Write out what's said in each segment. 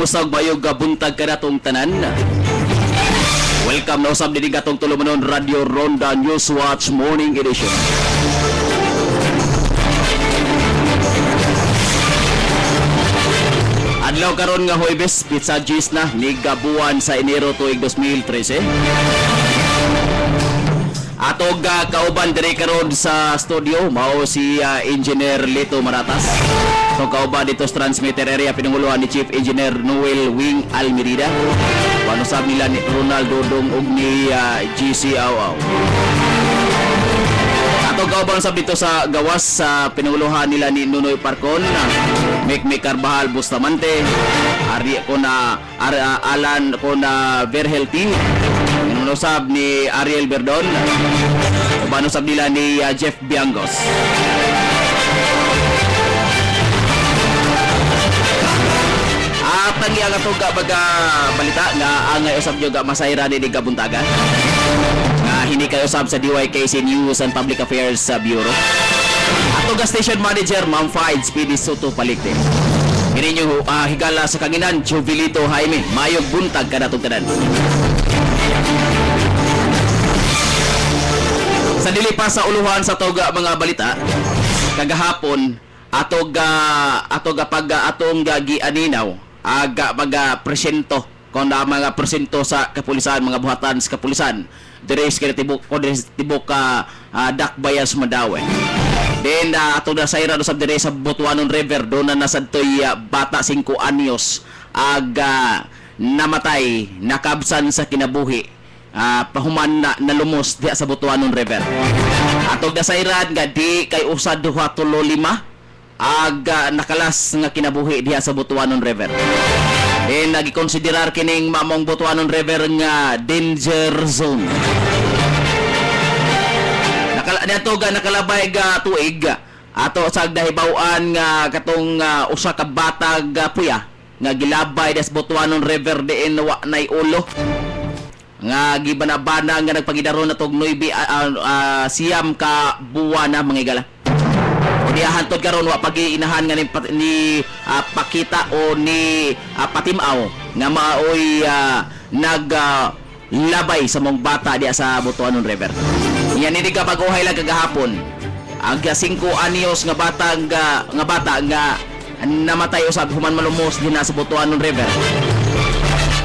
usag bayog gabuntag kanatong tanan. Welcome na usab din gatong tulumanon Radio Ronda News Watch Morning Edition. Adlaw karon nga Huwebes, pizza G's na ni gabuan sa Enero tuig 2013. Atog kauban diri karon sa studio mao si Engineer Lito Maratas. So kauban dito sa transmitter area pinanguluhan ni Chief Engineer Noel Wing Almerida. Wano sab nila ni Ronaldo Dong ug ni GC Awaw. Atog kauban sab dito sa gawas sa pinanguluhan nila ni Nunoy Parcon, Mekme Carbajal Bustamante, Ari ko na Alan ko na Verhelti. Usab ni Ariel Verdon, uban usab nila ni Jeff Biangos. At ang iyang atuga baga balita nga angay usab juga masayra ni Gabuntaga nga hindi kayo usab sa DYKC News and Public Affairs Bureau. Atuga Station Manager Ma'am Faid Speedy Soto Palikte. Kini nyo higala sa kanginan Jovilito Jaime mayog buntag kanatong tanan. Sa dili pa sa uluhan sa toga mga balita kagahapon atong gianinaw aga mga presento kon mga presento sa kapulisan mga buhatan sa kapulisan diri sa tibok Dakbayas Madawe. Then atong nasayran usab diri sa Butuanon River do na nasadtoy bata 5 anyos aga namatay nakabsan sa kinabuhi. Pahuman na nalumos diha sa Butuanon River. Atog nasayran nga di kay usad 2-5 aga nakalas nga kinabuhi diha sa Butuanon River. Nagikonsiderar kining mamong Butuanon River nga danger zone. Nakalabay ga tuig ato sa dahibawan nga katong usa ka batag puya nga gilabay sa Butuanon River diin wa nay ulo. Nga gibanabana nga nagpagidaron na tog 9 siyam ka buwan na mga igala. O diya hantod karon wa pag-iinahan nga ni Pakita o ni Patimaw nga maoy naglabay sa mong bata diya sa Butuanon River. Yan ini ka pag-uhay lang kagahapon. Ang 5 anyos nga bata nga namatay usab human malumos din sa Butuanon River.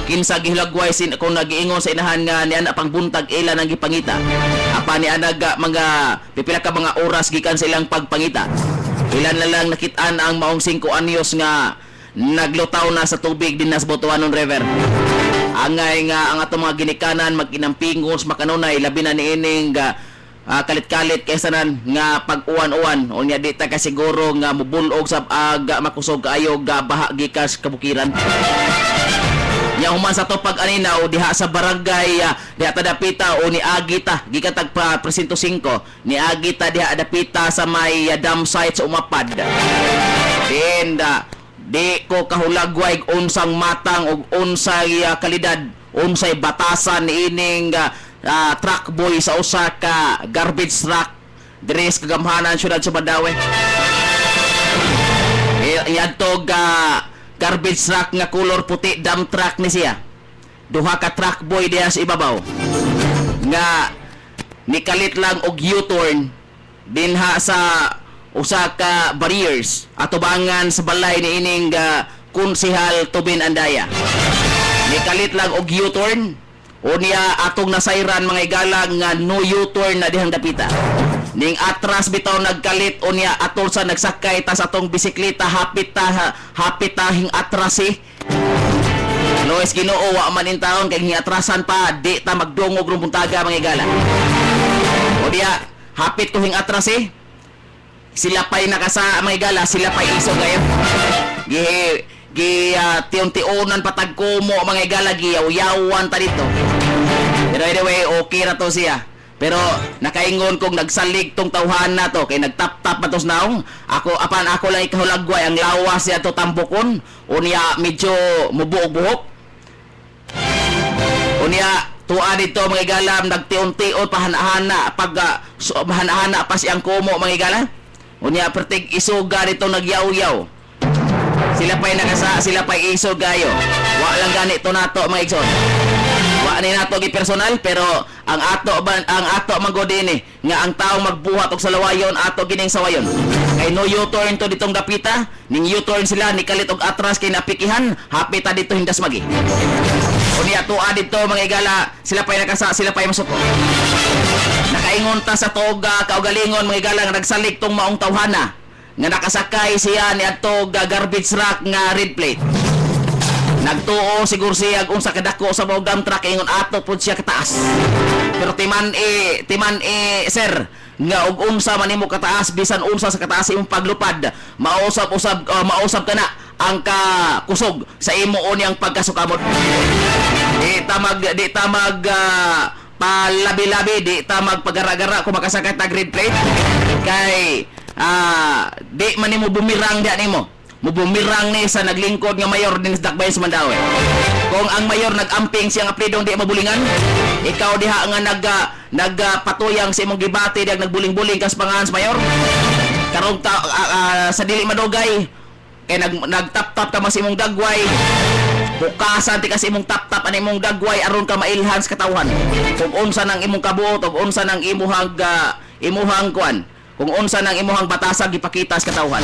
Kinsa gihilagway kung nagiingon sa inahan nga ni ana pang buntag ila nang gipangita. Apa ni ana mga pipila ka mga oras gikan sa ilang pagpangita. Ilan na lang nakit-an ang maong 5 anyos nga naglutaw na sa tubig din sa Butuanon River. Angay nga ang atong mga ginikanan mag-inampingos makanunay labi na niining kalit-kalit kaysa nga pag-uwan-uwan o niya di ta kasiguro nga mubulog sa aga makusog kaayo baha gikas kabukiran. Nya human sa topag aninaw diha sa barangay diha tadapita o ni Agita gikatag pa presinto 5 ni Agita diha adapita sa may dam site sa Umapad. Then di ko kahulagway unsang matang og unsay kalidad unsay batasan ining truck boy sa usa ka garbage truck diri sa kagamhanan syudad sa Madawe. Yadtog garbage truck nga color puti dump truck ni siya. Duha ka truck boy diha sa ibabaw nga nikalit lang og U-turn dinha sa usa ka barriers atubangan sa balay ni ining Konsehal Tubin Andaya. Nikalit lang og U-turn o niya atong nasayran mga igalang nga no U-turn na dihang dapita. Ning atras bitaw nagkalit o niya atol sa nagsakay ta sa atong bisikleta hapit ta hing atrasi. Lois Ginoo wa man in taon kay hing atrasan pa di ta magdungog rum buntaga mga igala. O diya hapit ko hing atrasi. Sila pa'y nakasa mga igala, sila pa'y iso ngayon. Tiyon-tionan patag kumo mga igala giyaw-yawan ta dito. Pero anyway okay ra to siya. Pero nakaingon kong nagsalig tong tawhan na to kay nagtap-tap matos naong ako lang ikahulagway ang lawas siya to tambukon o niya medyo mubuok-buhok o niya tuwa dito mga igalam nagtiun-tion pahanahana pag mahanahana pa siyang kumo mga igalam o niya pertig isuga dito nagyaw-yaw Sila pa'y nakasa, sila pa'y isog kayo. Wa lang ganito nato mga igsoon. Wa ni nato gi personal pero ang ato magodi ni nga ang taong magbuhat og salawayon ato gining sawayon. Kay no U-turn to ditong dapita, ning U-turn sila ni kalit og atras kay napikihan, hapit ta dito hindas magi. Uni ato dito mga igala, sila pa'y nakasa, sila pa'y masuko. Nakaingon ta sa toga kaugalingon mga igala nga nagsalig tong maong tawhana nga nakasakay siya ni adto garbage truck nga red plate. Nagtuo siguro siya unsa kadako sa mga dump truck ingon ato pud siya kataas. Pero timan sir nga og unsa man nimo kataas bisan unsa sa kataas imong paglupad mausab kana ang kusog sa imo unyang pagkasukamot. Di tamag palabi-labi, di tamag pagara-gara kung makasakit na red plate kay di man nimo bumirang diyan nimo. Mubumirang ni sa naglingkod nga mayor din sa Dakbayan sa Mandaue. Kung ang mayor nag-amping siyang apelidong di mabulingan, ikaw diha nga nagpatuyang sa imong gibati diag nagbuling-buling kas pangalan sa mayor. Karong sa dili madugay kay nagtap-tap ka mas imong dagway. Bukasan ti kasi imong tap-tap ani imong dagway aron ka mailhan sa katawhan. Kung unsa nang imong kabuot ug unsa nang imuhang kuan, kung unsa nang imuhang batasag ipakita sa katawhan.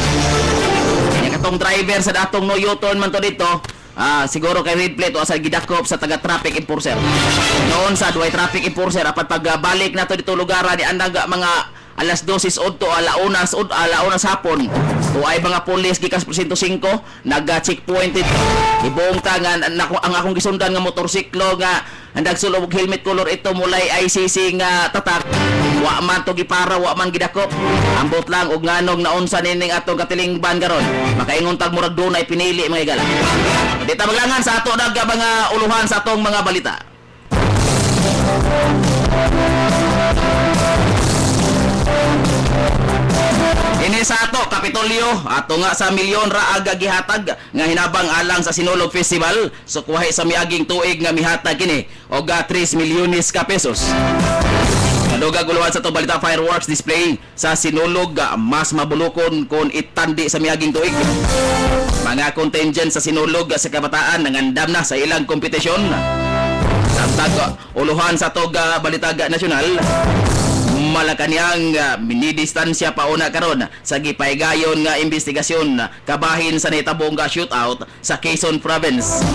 Katong driver sa datong no U-turn man to dito, siguro kay red plate o sa gidakop sa taga traffic enforcer. Noon sa duay traffic enforcer apat pagbalik na to dito lugar ni andag mga alas 12 udto alaunas hapon. Tuay mga pulis gikas presinto 5 nag-checkpoint ito. Ibong ta nga ang akong gisundan nga motorsiklo nga andag sulod og helmet color ito mulay ICC nga tatak. Wa man to gipara, wa man gidakop. Ambot lang og nganong naunsa nining atong katilingban karon. Makaingon tag murag dunay pinili mga igala. Dita maglangan sa ato daga mga uluhan sa atong mga balita. Ini sa ato Kapitolyo ato nga sa milyon ra aga gihatag nga hinabang alang sa Sinulog Festival so kuwahi sa miaging tuig nga mihatag kini og 3 milyones ka pesos. Kadugag uluhan sa itong balita fireworks display sa Sinulog mas mabulukon kung itandi sa miaging tuig. Mga contingent sa Sinulog sa kabataan nangandam na sa ilang kompetisyon. Samtang uluhan sa itong balita nasyonal, Malacanang minidistansya pauna karon sa gipaygayon nga investigasyon kabahin sa nitabong shootout sa Quezon Province.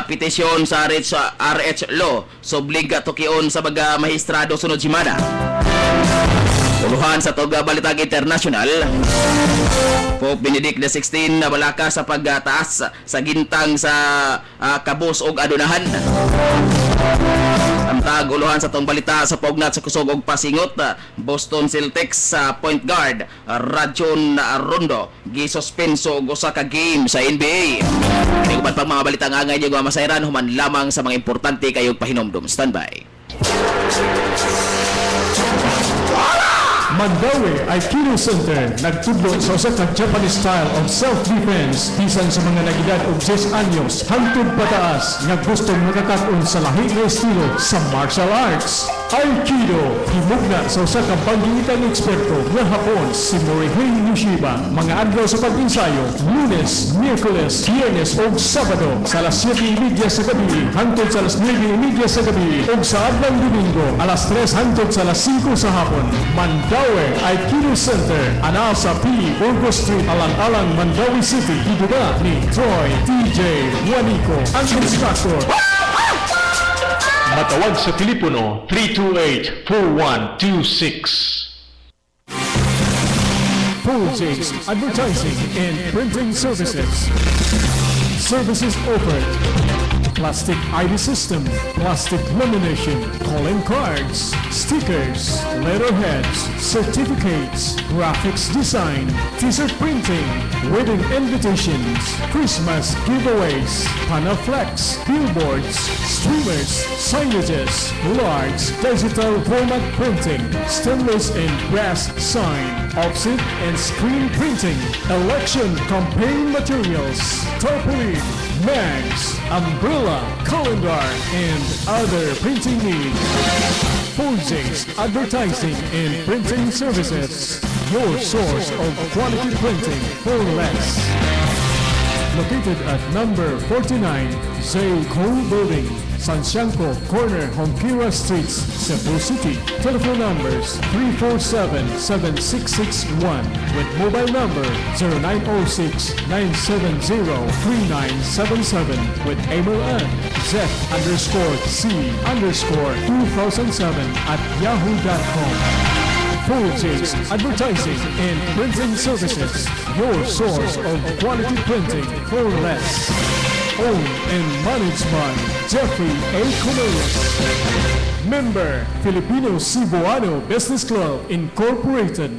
Petisyon sa RH Law subliga tukion sa baga mahistrado sunod simana. Uluhan sa toga balitag international, Pope Benedict XVI na balaka sa pagtaas sa gintang sa kabus og adunahan. Amtag uluhan sa tong balita sa pognat sa kusog og pasingot, Boston Celtics sa point guard Rajon Rondo gisuspenso og usa ka game sa NBA. Kini uban pang mga balita nga angay nga masayran human lamang sa mga importante kayong pahinomdom. Standby. Mandaue Aikido Center nagtudlo sa usa ka Japanese style of self-defense bisan sa mga nagedad og 10 anyos hangtod pataas nga gustong makakak-on sa lahi nga estilo sa martial arts. Aikido himugna sa usa ka paggiitang eksperto nga hapon si Morihei Nishiba. Mga adlaw sa pag-ensayo Lunes, Miyerkules, Biyernes ug Sabado sa alas 7:30 sa gabi hangtod sa alas 9:30 sa gabi ug sa adlaw Domingo alas 3 hangtod sa alas 5 sa hapon. Mandaue Aikido Center, ana sa P. Burgos Street, alang-alang Mandaue City. Ibuga ni Troy TJ Juanico, ang instructor. Matawag sa telepono 328-4126. Full Jakes Advertising and Printing Services. Services offered: plastic ID system, plastic lamination, calling cards, stickers, letterheads, certificates, graphics design, t-shirt printing, wedding invitations, Christmas giveaways, Panaflex, billboards, streamers, signages, large digital format printing, stainless and brass sign, offset and screen printing, election campaign materials, tarpaulin, mags, umbrella, calendar, and other printing needs. Fulljays Advertising and Printing Services, your source of quality printing for less. located at number 49 Zay Cole Building, Sansianco Corner, Honquira Streets, Cebu City. Telephone numbers 347-7661 with mobile number 0906-970-3977 with email at zef_c_2007 Full Chase Advertising and Printing Services, your source of quality printing for less. Owned and managed by Jeffrey A. Cornelius. Member, Filipino Cebuano Business Club, Incorporated.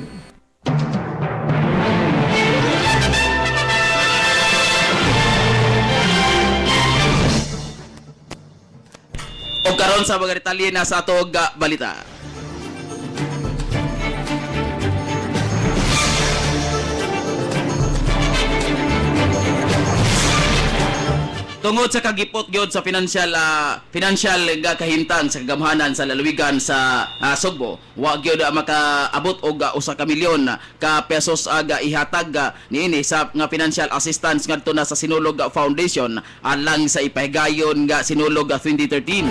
O karon sa mga detalye na sa atog balita. Tungod sa kagipot gyud sa financial nga kahimtang sa kagamhanan sa lalawigan sa Sugbo, wa gyud makaabot og 1 ka milyon ka pesos aga ihatag niini sa nga financial assistance ngadto na sa Sinulog Foundation alang sa ipahigayon nga Sinulog 2013.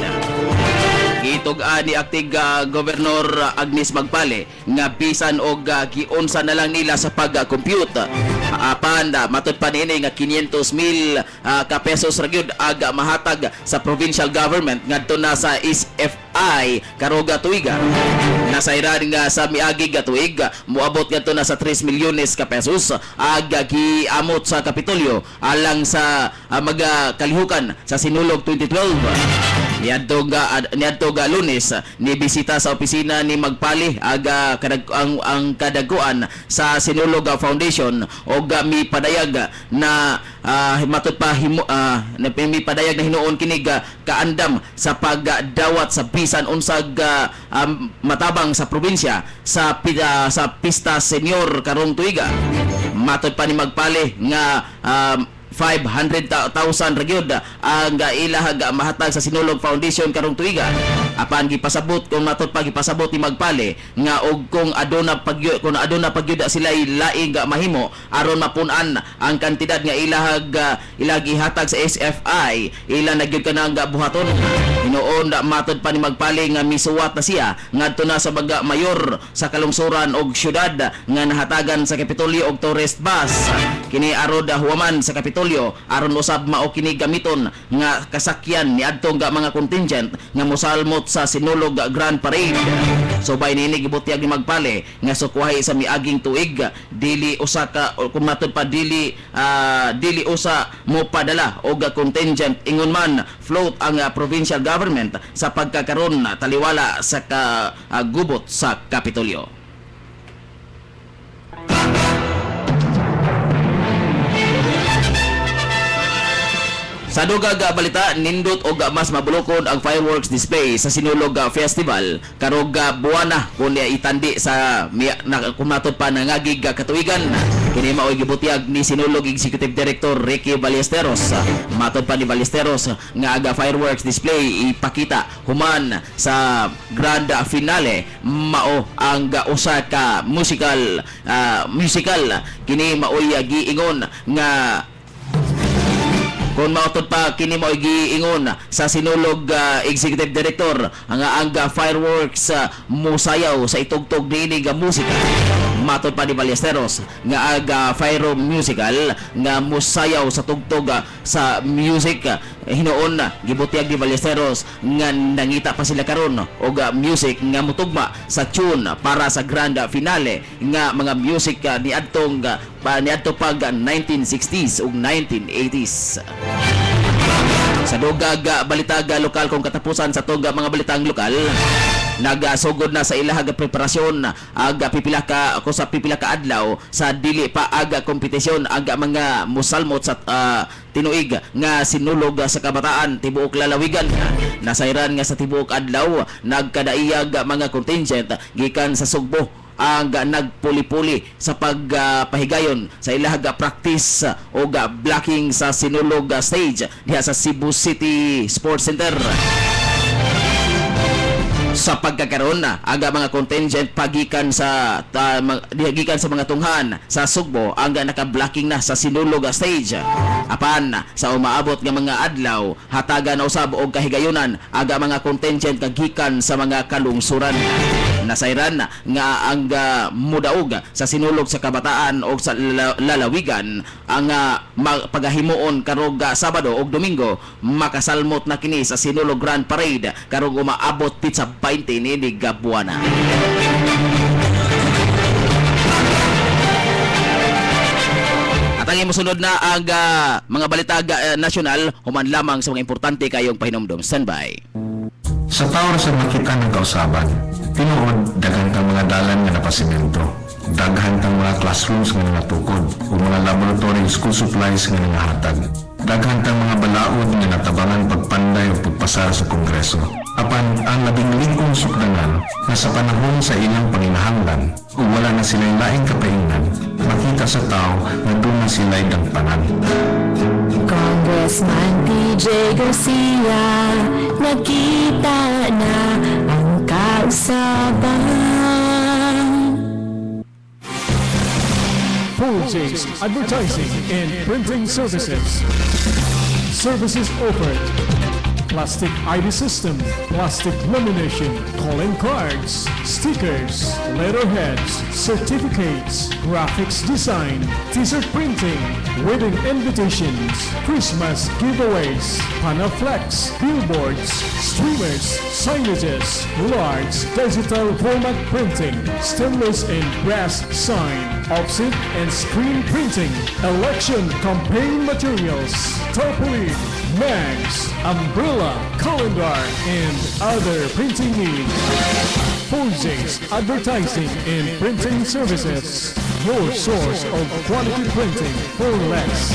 Gitug-an ni aktig Gobernador Agnes Magpale nga bisan og giunsa na lang nila sa pag-compute apan matud pa niini nga 500,000 ka pesos ra gyud aga mahatag sa provincial government ngadto na sa SFI karuga tuiga. Nasayran nga sa miagi ga tuig moabot ngadto na sa 3 milyones ka pesos aga giamot sa Kapitolyo alang sa mga kalihukan sa Sinulog 2012. Niadto ga Lunes ni bisita sa opisina ni Magpali aga ang kadaguan sa Sinulog Foundation og mi padayag na matud pa mi padayag na hinuon kinig kaandam sa pagdawat sa bisan unsag matabang sa probinsya sa pista senior karong tuiga. Matud pa ni Magpali nga 500,000 ra gyud ang ilaha mahatag sa Sinulog Foundation karong tuiga. Apan gipasabot kung matud pa gipasabot ni Magpale nga og kung aduna pagyud sila laing mahimo aron mapun-an ang kantidad nga ilag ihatag sa SFI ila nagyud kanang buhaton. Hinuon matud pa ni Magpale nga misuwat na siya ngadto na sa baga mayor sa kalungsuran og syudad nga nahatagan sa Kapitolyo og tourist bus kini arod huwaman sa Kapitolyo aron usab mao kini gamiton nga kasakyan ni adtong mga contingent nga mosalmot sa Sinulog Grand Parade. Subay nini gibutyag ni Magpale nga sukwahi sa miaging tuig dili usa ka kung matud pa dili usa mo padala og contingent ingon man float ang provincial government sa pagkakaron taliwala sa gubot sa Kapitolyo. Sa dugag balita, nindot og mas mabulokod ang fireworks display sa Sinulog Festival karog buwana kun itandi sa kumatod pa nangagig katuigan. Kini mao'y gibutyag ni Sinulog Executive Director Ricky Ballesteros. Matod pa ni Ballesteros nga aga fireworks display ipakita human sa grand finale mao ang usa ka musical kini mao'y giingon nga kung mautod pa kini mo giingon sa Sinulog Executive Director ang fireworks musayaw sa itugtog niini nga musika. Matod pa ni Ballesteros nga aga fire musical nga musayaw sa tugtog sa music. Hinuon gibutyag ni Ballesteros nga nangita pa sila karon og music nga mutugma sa tune para sa grand finale nga mga music ni adto pag 1960s ug 1980s. Sa dugag balitag lokal kung katapusan sa tong mga balitang lokal, nagasugod na sa ilahag preparasyon pipila ka adlaw sa dili pa aga kompetisyon aga mga musalmot sa tinuig nga Sinulog sa kabataan tibuok lalawigan. Nasayran nga sa tibuok adlaw nagkadaiyag mga contingent gikan sa Sugbo ang nagpuli-puli sa pagpahigayon sa ilahag practice o blocking sa Sinulog stage diha sa Cebu City Sports Center. sa pagkakaroon aga mga contingent pagikan sa gikan sa mga tunghan sa Sugbo aga naka-blocking na sa Sinulog stage. Apan sa umaabot nga mga adlaw hatagan na usab og kahigayunan aga mga contingent kagikan sa mga kalungsuran. Nasayran nga ang mudaog sa Sinulog sa Kabataan o sa lalawigan ang pagahimuon karog Sabado o Domingo makasalmot na kini sa Sinulog Grand Parade karog umaabot sa 20 ni Gabuana. At ang imusunod na ang mga balita nasyonal human lamang sa mga importante kayong pahinomdom. Standby. Sa tawar sa makita ng kausaban, tinuod daghan kang mga dalan nga napasimento, daghan kang mga classrooms nga natukod, o mga laboratory school supplies nga nangahatag, daghan kang mga balaod nga natabangan pagpanday o pagpasar sa Kongreso. Apan ang 15 sukdanan na sa panahon sa ilang panginahanglan o wala na sila'y laing kapaingnan, makita sa tao na doon na sila'y dagpanan. Congressman PJ Garcia, nakita na ang kausaban. Full Jays Advertising and Printing Services. Services offered: plastic ID system, plastic lamination, calling cards, stickers, letterheads, certificates, graphics design, t-shirt printing, wedding invitations, Christmas giveaways, panaflex, billboards, streamers, signages, large digital format printing, stainless and brass sign, offset and screen printing, election campaign materials, tarpaulin, mags, umbrella, calendar, and other printing needs. Fulljays Advertising and Printing Services, your source of quality printing for less.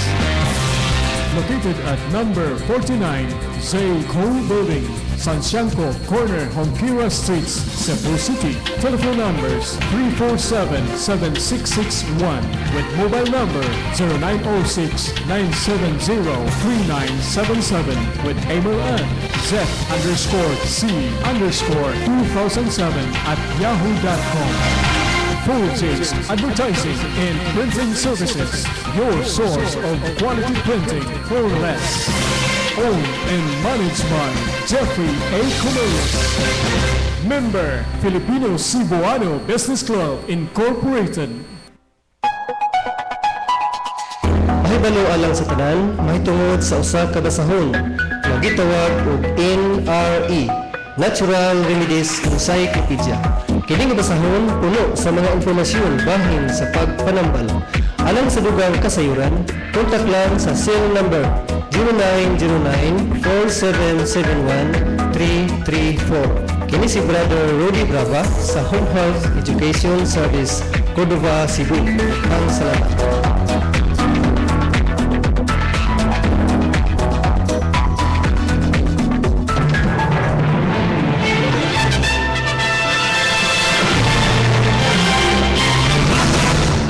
Located at number 49, Zayco Building, Sansianco Corner, Honquira Streets, Cebu City. Telephone numbers 347-7661 with mobile number 0906-970-3977 with email at zef_c_2007@yahoo.com. Fulljays Advertising and Printing Services, your source of quality printing for less. Owned and managed by Jeffrey A. Comellos. Member, Filipino Cebuano Business Club Incorporated. Mahibalo alang sa tanan, mahitungod sa usa ka basahon nga gitawag og NRE, Natural Remedies Encyclopedia. Kini nga basahon puno sa mga impormasyon bahin sa pagpanambal. Alang sa dugang kasayuran, kontak lang sa cell number 0909-4771-334. Kini si Brother Rudy Brava sa Home Health Education Service, Cordova, Cebu. Ang salamat.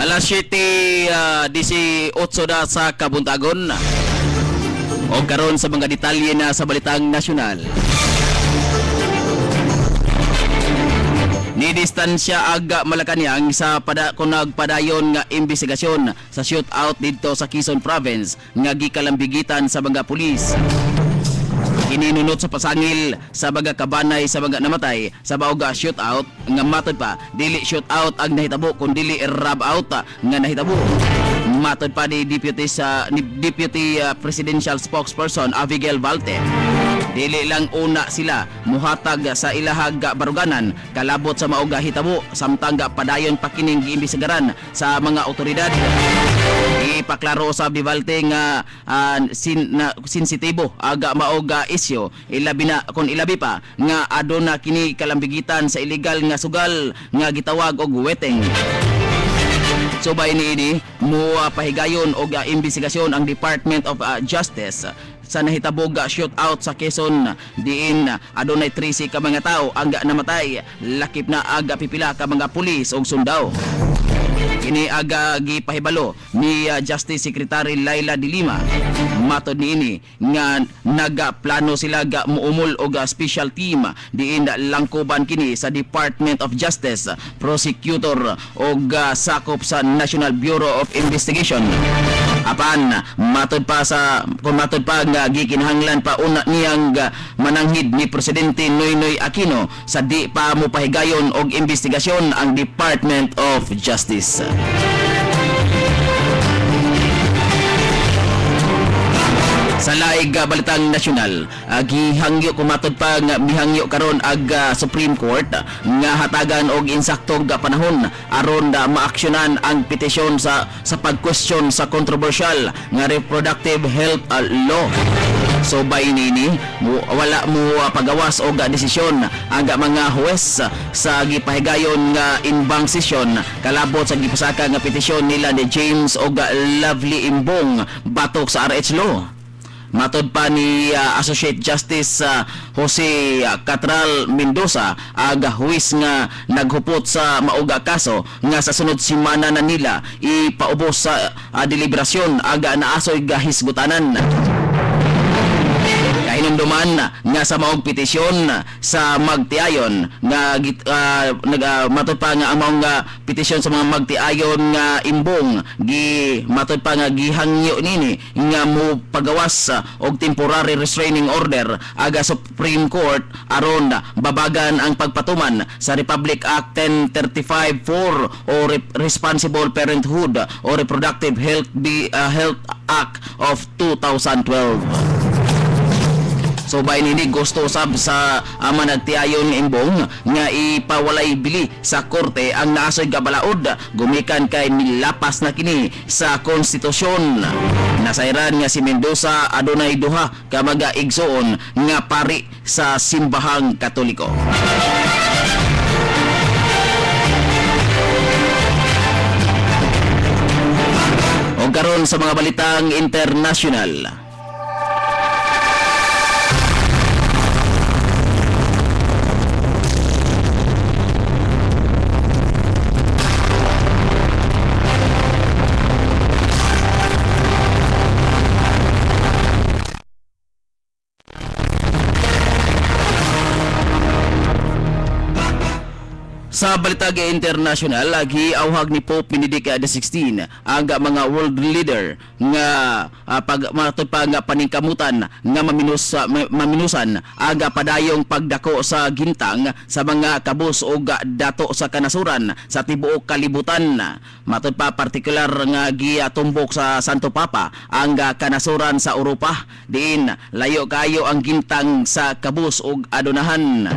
Alas 7:18 na sa Kabuntagon. O karon sa mga detalye na sa balitang nasyonal. Ni distansya aga Malacañang sa nagpadayon nga investigasyon sa shootout dito sa Quezon Province nga gikalambigitan sa mga pulis. Ininunot sa pasangil sa mga kabanay sa mga namatay sa baoga shootout nga matod pa dili shootout ang nahitabo kundi dili rub out nga nahitabo. Matod pa ni Deputy Presidential Spokesperson Abigail Valte, dili lang una sila muhatag sa ilahag baruganan kalabot sa maoga hitabo samtang padayon pa kining giimbestigaran sa mga otoridad. Ipaklaro sa Bivalte nga sensitibo aga maoga isyo ilabi pa nga aduna kini kalambigitan sa illegal nga sugal nga gitawag og weteng. Subay niini mo pahigayon og investigasyon ang Department of Justice sa nahitabog shootout sa Quezon diin adunay 13 ka mga tao ang namatay, lakip na aga pipila ka mga pulis ug sundao. Kini aga gipahibalo ni Justice Secretary Laila de Lima. Matod niini nga nagaplano sila ga muumol og special team diin langkuban kini sa Department of Justice, prosecutor og sakop sa National Bureau of Investigation. Apan matod pa nga gikinahanglan pa una niyang mananghid ni Presidente Noynoy Aquino sa di pa mo pahigayon og investigasyon ang Department of Justice. Sa laig balitang nasyonal, gihangyo kumatod pa nga mihangyo karon ag Supreme Court nga hatagan og insaktong panahon aron maaksyonan ang petisyon sa pag-question sa controversial nga reproductive health law. So by nini wala mo pagawas og desisyon ang mga huwes sa gipahigayon nga inbang session kalabot sa gipasaka nga petisyon nila ni James og Lovely Imbong batok sa RH law. Matod pa ni Associate Justice Jose Catral Mendoza, aga huwis nga naghupot sa mauga kaso nga sa sunod simana na nila ipaubos sa deliberasyon aga naasoy gahisgutanan. Hinumduman nga sa maong petisyon sa magtiayon nga matod pa nga ang maong petisyon sa mga magtiayon nga imbong matod pa nga gihangyo nini nga mo pagawas og temporary restraining order aga Supreme Court aron babagan ang pagpatuman sa Republic Act 1035-4 o Responsible Parenthood o Reproductive Health Act of 2012. So by nini gusto sab sa managtiayon nga imbong nga ipawalay bili sa korte ang naasoy gabalaod gumikan kay nilapas na kini sa konstitusyon. Nasayran nga si Mendoza adunay duha ka mga igsoon nga pari sa simbahang Katoliko. O karon sa mga balitang international. Sa balitag international, lagi awhag ni Pope Benedict XVI ang mga world leader nga matod pa nga paningkamutan nga maminusan aga padayong pagdako sa gintang sa mga kabus o dato sa kanasuran sa tibuok kalibutan. Matod pa partikular nga gitumbok sa Santo Papa ang kanasuran sa Europa diin layo kayo ang gintang sa kabus o adunahan.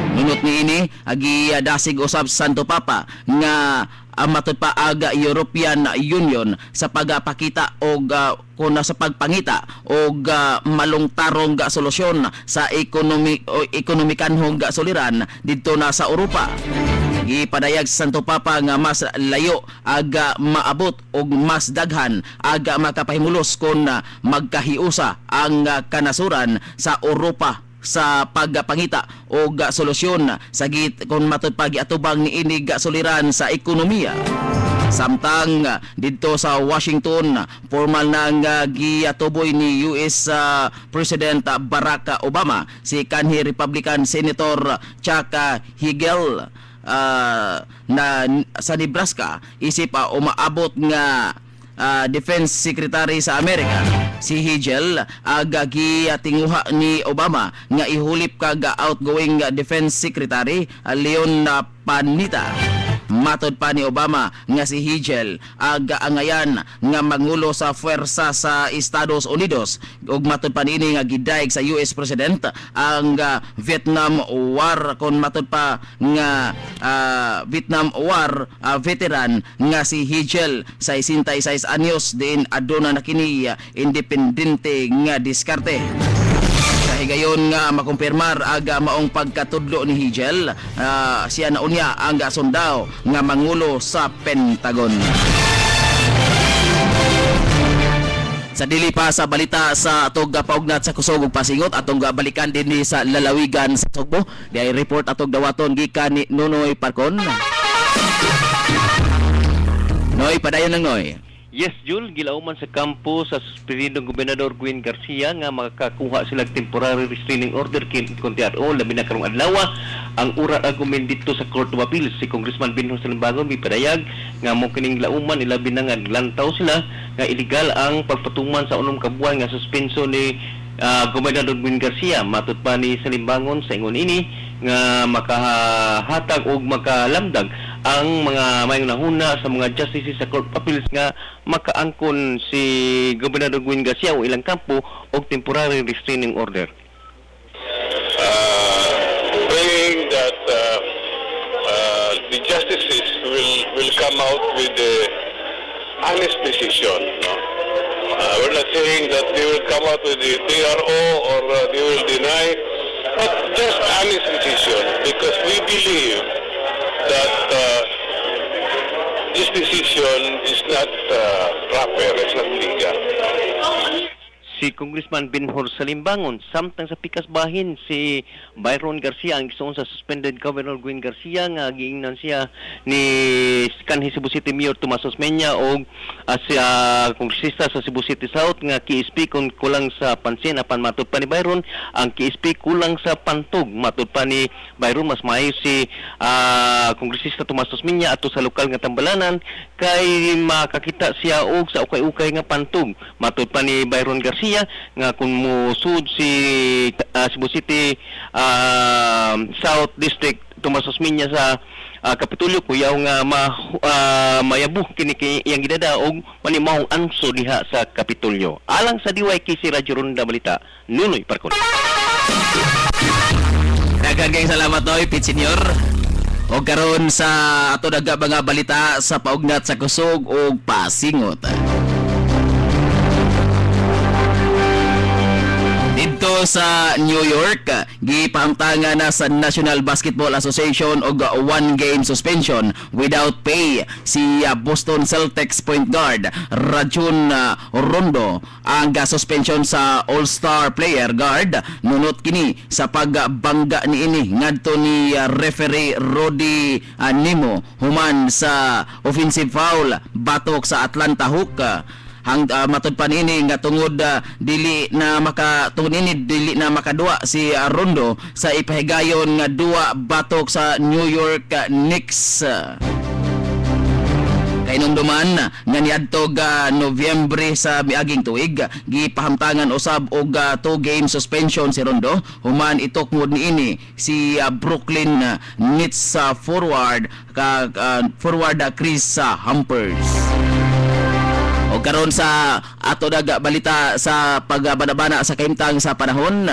Ngunit niini agi dasig usab Santo Papa nga matod pa aga European Union sa pagpakita og kuna sa pagpangita og malungtarong solusyon sa ekonomikanhong soliran didto na sa Europa. Gipadayag sa Santo Papa nga mas layo aga maabot og mas daghan aga makapahimulos kun magkahiusa ang kanasuran sa Europa sa pagpangita o solusyon sa kung matod pagiatubang ni inig soliran sa ekonomiya. Samtang dito sa Washington, formal nang giatuboy ni US President Barack Obama si kanhi Republican Senator Chuck Hagel na sa Nebraska isip umaabot nga Defense Secretary sa Amerika. Si Hagel agagi tinguha ni Obama nga ihulip kag outgoing Defense Secretary Leon Panetta. Matod pa ni Obama nga si Hagel angayan nga mangulo sa puwersa sa Estados Unidos ug matod pa niini nga gidayeg sa US President ang Vietnam War kon matod pa nga Vietnam War veteran nga si Hagel sa 66 anyos din aduna na kini independente nga diskarte. Higayon nga makumpirmar aga maong pagkatudlo ni Hagel, siya na unya ang sundao nga mangulo sa Pentagon. Sa dili pa sa balita sa atong paugnat sa kusog ug pasingot atong balikan dinhi sa lalawigan sa Sugbo. Di ay report atong dawaton gikan ni Nonoy Parcon. Noy, padayon lang Noy. Yes, Jul, gilauman sa kampo sa suspendidong Gobernador Gwen Garcia nga makakakuha sila temporary restraining order kung TRO labi na karong adlaw. Ang ura argument dito sa Court of Appeals si Congressman Benhur Salimbangon mipadayag nga mo kining lauman ilabi na nga lantaw sila nga illegal ang pagpatuman sa unom ka buwan nga suspenso ni Gobernador Gwen Garcia. Matud pa ni Salimbangon sa ingon ini nga makahatag o makalamdag ang mga mayong nahuna sa mga justices sa Court of Appeals nga makaangkon si Gobernador Gwen Garcia o ilang kampo og temporary restraining order. Praying that the justices will come out with the honest decision. No? We're not saying that they will come out with the TRO or they will deny, but just honest decision, because we believe that this decision is not proper, it's not legal. Si Congressman Benhur Salimbangon samtang sa pikas bahin si Byron Garcia ang igsoon sa suspended Governor Gwen Garcia nga giingnan siya ni kanhi Cebu City Mayor Tomas Osmeña o si kongresista sa Cebu City South nga KSP kung kulang sa pansin apan matud pa ni Byron ang KSP kulang sa pantog. Matud pa ni Byron mas maayo si kongresista Tomas Osmeña ato sa lokal nga tambalanan kay makakita siya og sa ukay-ukay nga pantog. Matud pa ni Byron Garcia nga kung musud si Cebu City South District Tomas Osmeña sa Kapitolyo kuyaw nga mayabuh kini iyang gidada og manimahong anso diha sa Kapitolyo. Alang sa DYKC Radyo Ronda Balita, Nunoy Parcon. Daghang salamat Noy, Pit Senior. O karon sa ato daga mga balita sa paugnat sa kusog ug pasingot. Dito sa New York, gipaamtangan na sa National Basketball Association og one-game suspension without pay si Boston Celtics point guard Rajon Rondo. Ang suspension sa All-Star player guard nunot kini sa pagbangga niini ngadto ni referee Rudy Nemo human sa offensive foul batok sa Atlanta Hawks. Matud pa nini nga tungod dili na makadua si Rondo sa ipahigayon nga duwa batok sa New York Knicks. Kay nung duman nga niadtog Nobyembre sa miaging tuig gipahamtangan usab og 2-game suspension si Rondo human itokmod niini si Brooklyn Nets forward Chris Humphries. O karon sa ato daga balita sa pagbanabana sa kahimtang sa panahon.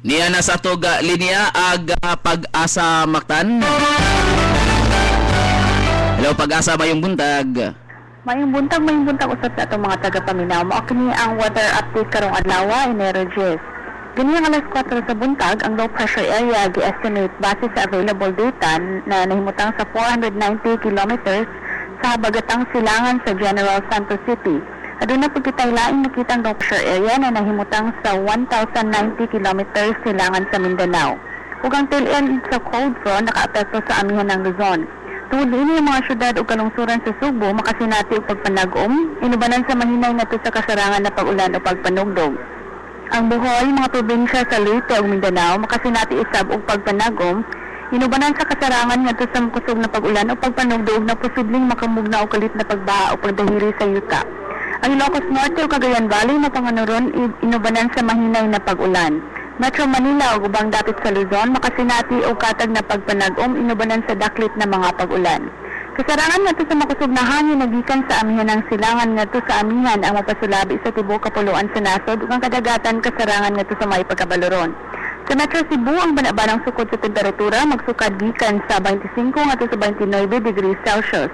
Niya na sa atog linya ag Pag-asa Mactan. Hello Pag-asa, mayong buntag. Mayong buntag usab sa atong mga taga-paminaw. Mao kini ang weather update karong adlaw, Enero 10. Ganyan alas 4 sa buntag, ang low pressure area gi-estimate base sa available data na nahimutang sa 490 kilometers sa habagatang silangan sa General Santos City. Aduna pag kitay laing nakitang low pressure area na nahimutang sa 1,090 kilometers silangan sa Mindanao. Ug ang tail end sa cold front nakaapekto sa amihan ng Luzon. Tungod ini ang mga syudad o kalungsuran sa Sugbo makasinati og pagpanag-om, inubanan sa mahinay ngadto sa kasarangan na pag-ulan o pagpanugdog. Ang buhoy mga probinsya sa Leyte ug Mindanao makasinati usab og pagpanag-om, inubanan sa kasarangan ngadto sa kusog na pag-ulan o pagpanugdog na posibleng makamugna og kalit na pagbaha o pagdahiri sa yuta. Ang Ilocos Norte o Cagayan Valley mapanganuron inubanan sa mahinay na pag-ulan. Metro Manila o ubang dapit sa Luzon makasinati o katag na pagpanag-om inubanan sa daklit na mga pag-ulan. Kasarangan nga to sa makusog na hangin nagikan sa amihan ng silangan nga to sa amihan ang mapasulabi sa tibuok kapuluan sa nasod ug ang kadagatan kasarangan nga to sa may pagkabaloron. Sa Metro Cebu ang banabanang sukod sa temperatura magsukad gikan sa 25 ngadto sa 29 degrees Celsius.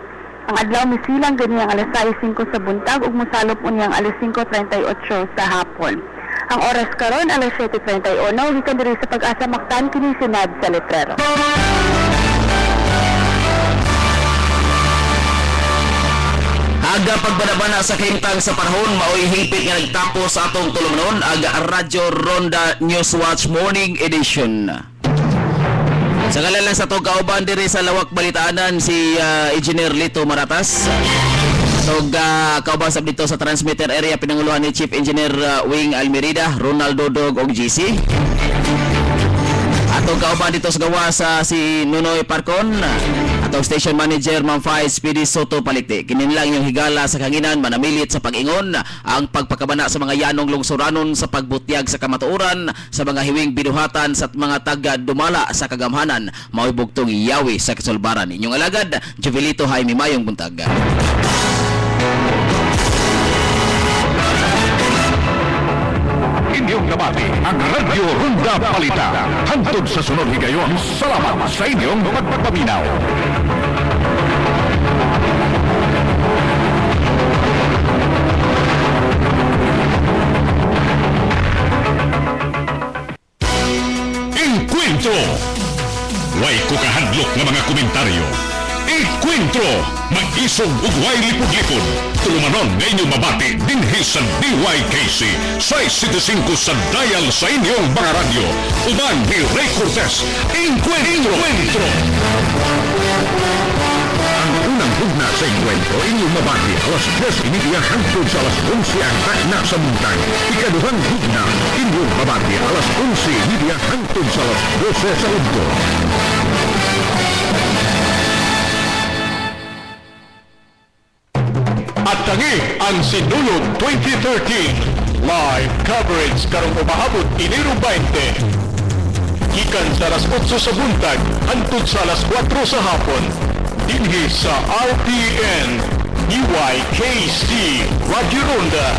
Ang adlaw misilang ganiyang alas 6:05 sa buntag ug mosalop unyang alas 5:38 sa hapon. Ang oras karon alas 7:31 gikan diri sa Pag-asa Mactan kini sinad sa letrero. Aga pagbanabana sa kahimtang sa panahon, mao'y higpit nga nagtapos sa atong tulong aga Radyo Ronda News Watch Morning Edition. Sa ngalan lang sa itong kauban diri sa Lawak Balitaanan si Engineer Lito Maratas. Itong kauban sa dito sa transmitter area pinanguluhan ni Chief Engineer Wing Almerida, Ronaldo Dog og GC. Atong kauban dito sa gawa sa si Nunoy Parcon, atong station manager Ma'am Fai Speedy Soto Palikti. Kinin lang yung higala sa kanginan manamilit sa pag-ingon ang pagpakabana sa mga yanong lungsuranon sa pagbutyag sa kamatuoran sa mga hiwing binuhatan sa mga taga dumala sa kagamhanan mao'y bugtong yawi sa kasulbaran. Inyong alagad Jovelito Jaime Mayong buntag. Inyong nabati ang Radyo Ronda Balita. Hantod sa sunod higayon, salamat sa inyong pagpapaminaw. Encuentro! Way kukahadlok ng mga komentaryo. Encuentro! Mag-isog ug way lipod-lipod. Tulumanon nga inyong mabati dinhi sa DYKC 675 sa dial sa inyong mga radyo. Uban ni Ray Cortez. Encuentro! Ang unang hugna sa Encuentro inyong mabati alas 10:30 hangtod sa alas 11 ang takna sa buntag. Ikaduhang hugna inyong mabati alas 11:30 hangtod sa alas 12 sa udto. At tangi ang Sinulog 2013 live coverage karong umaabot Enero 20 gikan sa alas 8 sa buntag hangtod sa alas 4 sa hapon dinhi sa RPN DYKC Radio Ronda